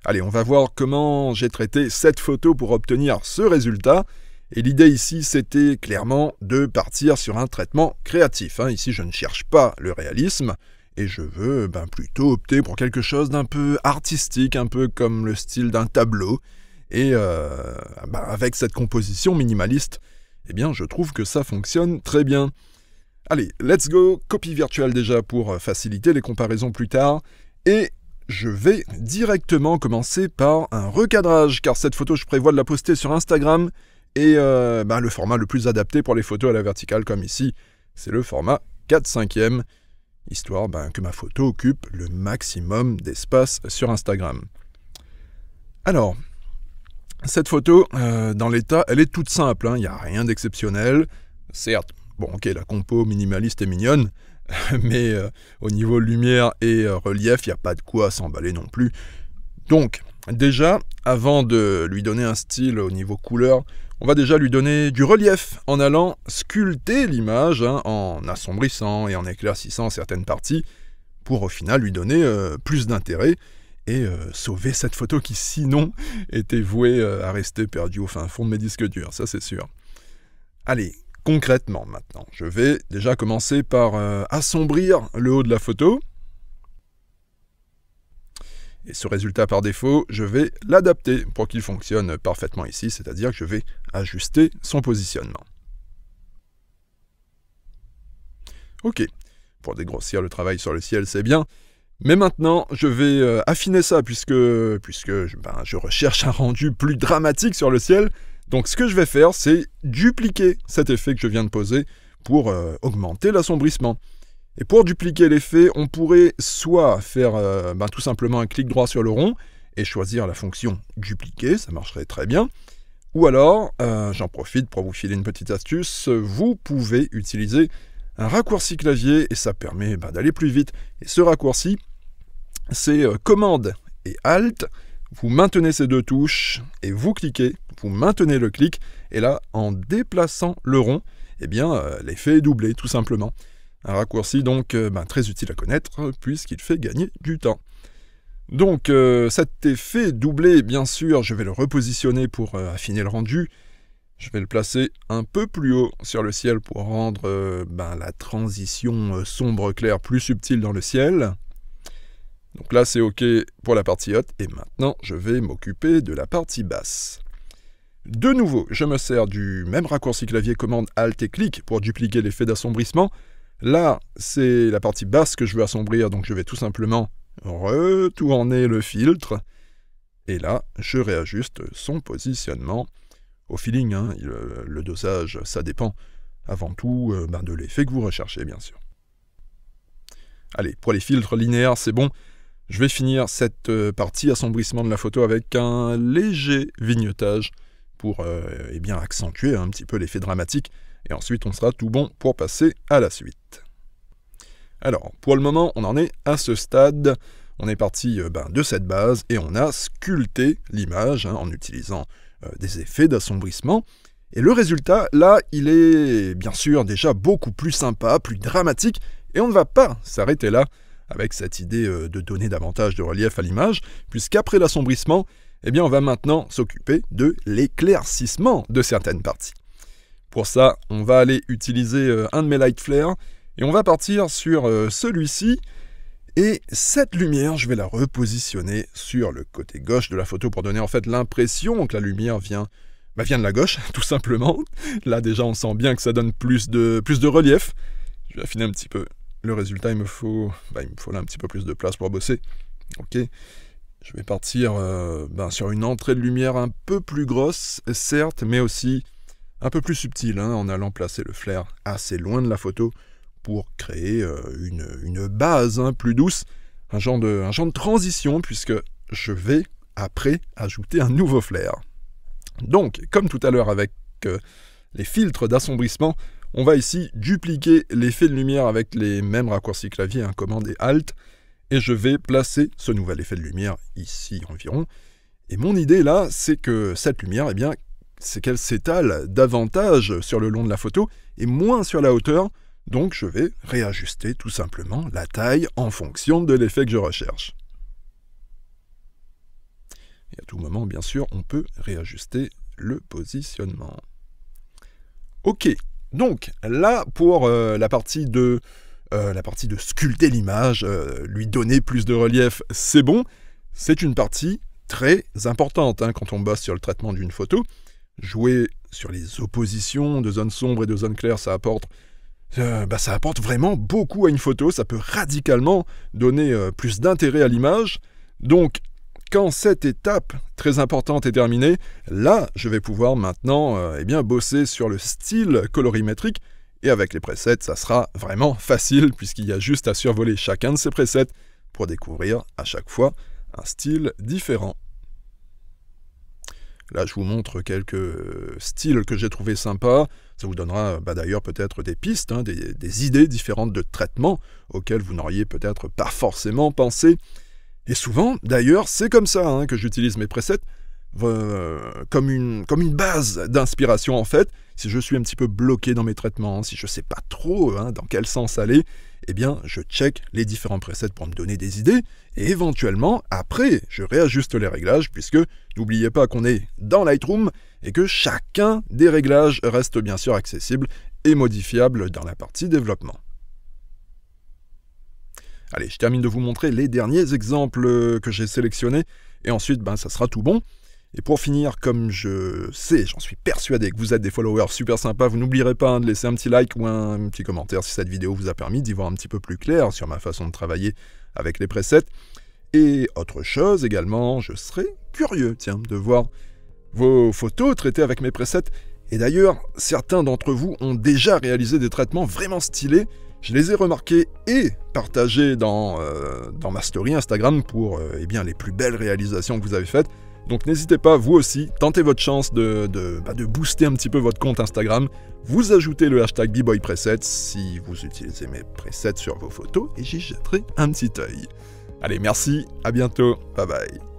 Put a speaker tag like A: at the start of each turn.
A: Allez, on va voir comment j'ai traité cette photo pour obtenir ce résultat. Et l'idée ici, c'était clairement de partir sur un traitement créatif. Ici, je ne cherche pas le réalisme et je veux plutôt opter pour quelque chose d'un peu artistique, un peu comme le style d'un tableau. Et avec cette composition minimaliste, eh bien, je trouve que ça fonctionne très bien. Allez, let's go, copie virtuelle déjà pour faciliter les comparaisons plus tard. Et je vais directement commencer par un recadrage, car cette photo, je prévois de la poster sur Instagram. Et le format le plus adapté pour les photos à la verticale, comme ici, c'est le format 4/5, histoire que ma photo occupe le maximum d'espace sur Instagram. Alors, cette photo, dans l'état, elle est toute simple, il n'y a rien d'exceptionnel. Certes, bon ok, la compo minimaliste est mignonne, mais au niveau lumière et relief, il n'y a pas de quoi s'emballer non plus. Donc, déjà, avant de lui donner un style au niveau couleur, on va déjà lui donner du relief en allant sculpter l'image, en assombrissant et en éclaircissant certaines parties, pour au final lui donner plus d'intérêt et sauver cette photo qui sinon était vouée à rester perdue au fin fond de mes disques durs, ça c'est sûr. Allez, concrètement maintenant, je vais déjà commencer par assombrir le haut de la photo. Et ce résultat par défaut, je vais l'adapter pour qu'il fonctionne parfaitement ici, c'est-à-dire que je vais ajuster son positionnement. Ok, pour dégrossir le travail sur le ciel, c'est bien. Mais maintenant, je vais affiner ça, puisque je recherche un rendu plus dramatique sur le ciel. Donc ce que je vais faire, c'est dupliquer cet effet que je viens de poser pour augmenter l'assombrissement. Et pour dupliquer l'effet, on pourrait soit faire tout simplement un clic droit sur le rond et choisir la fonction dupliquer, ça marcherait très bien. Ou alors, j'en profite pour vous filer une petite astuce, vous pouvez utiliser un raccourci clavier et ça permet d'aller plus vite. Et ce raccourci, c'est commande et alt, vous maintenez ces deux touches et vous cliquez, vous maintenez le clic et là, en déplaçant le rond, l'effet est doublé tout simplement. Un raccourci donc très utile à connaître puisqu'il fait gagner du temps. Donc cet effet doublé, bien sûr, je vais le repositionner pour affiner le rendu. Je vais le placer un peu plus haut sur le ciel pour rendre la transition sombre-clair plus subtile dans le ciel. Donc là c'est ok pour la partie haute et maintenant je vais m'occuper de la partie basse. De nouveau, je me sers du même raccourci clavier commande alt et clic pour dupliquer l'effet d'assombrissement. Là, c'est la partie basse que je veux assombrir, donc je vais tout simplement retourner le filtre. Et là, je réajuste son positionnement. Au feeling, le dosage, ça dépend avant tout de l'effet que vous recherchez, bien sûr. Allez, pour les filtres linéaires, c'est bon. Je vais finir cette partie assombrissement de la photo avec un léger vignettage pour accentuer un petit peu l'effet dramatique. Et ensuite, on sera tout bon pour passer à la suite. Alors, pour le moment, on en est à ce stade. On est parti de cette base et on a sculpté l'image en utilisant des effets d'assombrissement. Et le résultat, là, il est bien sûr déjà beaucoup plus sympa, plus dramatique. Et on ne va pas s'arrêter là avec cette idée de donner davantage de relief à l'image, puisqu'après l'assombrissement, on va maintenant s'occuper de l'éclaircissement de certaines parties. Pour ça, on va aller utiliser un de mes light flares et on va partir sur celui-ci. Et cette lumière, je vais la repositionner sur le côté gauche de la photo pour donner en fait l'impression que la lumière vient de la gauche, tout simplement. Là déjà, on sent bien que ça donne plus de relief. Je vais affiner un petit peu le résultat. Il me faut là un petit peu plus de place pour bosser. Ok. Je vais partir sur une entrée de lumière un peu plus grosse, certes, mais aussi un peu plus subtil, en allant placer le flare assez loin de la photo pour créer une base plus douce, un genre de transition, puisque je vais après ajouter un nouveau flare. Donc, comme tout à l'heure avec les filtres d'assombrissement, on va ici dupliquer l'effet de lumière avec les mêmes raccourcis clavier, commande et alt, et je vais placer ce nouvel effet de lumière ici environ. Et mon idée là, c'est que cette lumière, c'est qu'elle s'étale davantage sur le long de la photo et moins sur la hauteur, donc je vais réajuster tout simplement la taille en fonction de l'effet que je recherche. Et à tout moment, bien sûr, on peut réajuster le positionnement. Ok, donc là, pour la partie de sculpter l'image, lui donner plus de relief, c'est bon. C'est une partie très importante quand on bosse sur le traitement d'une photo. Jouer sur les oppositions de zones sombres et de zones claires, ça apporte vraiment beaucoup à une photo. Ça peut radicalement donner plus d'intérêt à l'image. Donc, quand cette étape très importante est terminée, là, je vais pouvoir maintenant bosser sur le style colorimétrique. Et avec les presets, ça sera vraiment facile puisqu'il y a juste à survoler chacun de ces presets pour découvrir à chaque fois un style différent. Là, je vous montre quelques styles que j'ai trouvé sympas. Ça vous donnera d'ailleurs peut-être des pistes, des idées différentes de traitement auxquelles vous n'auriez peut-être pas forcément pensé. Et souvent, d'ailleurs, c'est comme ça que j'utilise mes presets, comme une base d'inspiration en fait. Si je suis un petit peu bloqué dans mes traitements, si je ne sais pas trop dans quel sens aller, eh bien, je check les différents presets pour me donner des idées, et éventuellement, après, je réajuste les réglages, puisque n'oubliez pas qu'on est dans Lightroom, et que chacun des réglages reste bien sûr accessible et modifiable dans la partie développement. Allez, je termine de vous montrer les derniers exemples que j'ai sélectionnés, et ensuite, ça sera tout bon. Et pour finir, comme je sais, j'en suis persuadé que vous êtes des followers super sympas, vous n'oublierez pas de laisser un petit like ou un petit commentaire si cette vidéo vous a permis d'y voir un petit peu plus clair sur ma façon de travailler avec les presets. Et autre chose également, je serais curieux, de voir vos photos traitées avec mes presets. Et d'ailleurs, certains d'entre vous ont déjà réalisé des traitements vraiment stylés. Je les ai remarqués et partagés dans ma story Instagram pour les plus belles réalisations que vous avez faites. Donc n'hésitez pas, vous aussi, tentez votre chance de booster un petit peu votre compte Instagram. Vous ajoutez le hashtag BBoyPresets si vous utilisez mes presets sur vos photos et j'y jetterai un petit œil. Allez, merci, à bientôt, bye bye.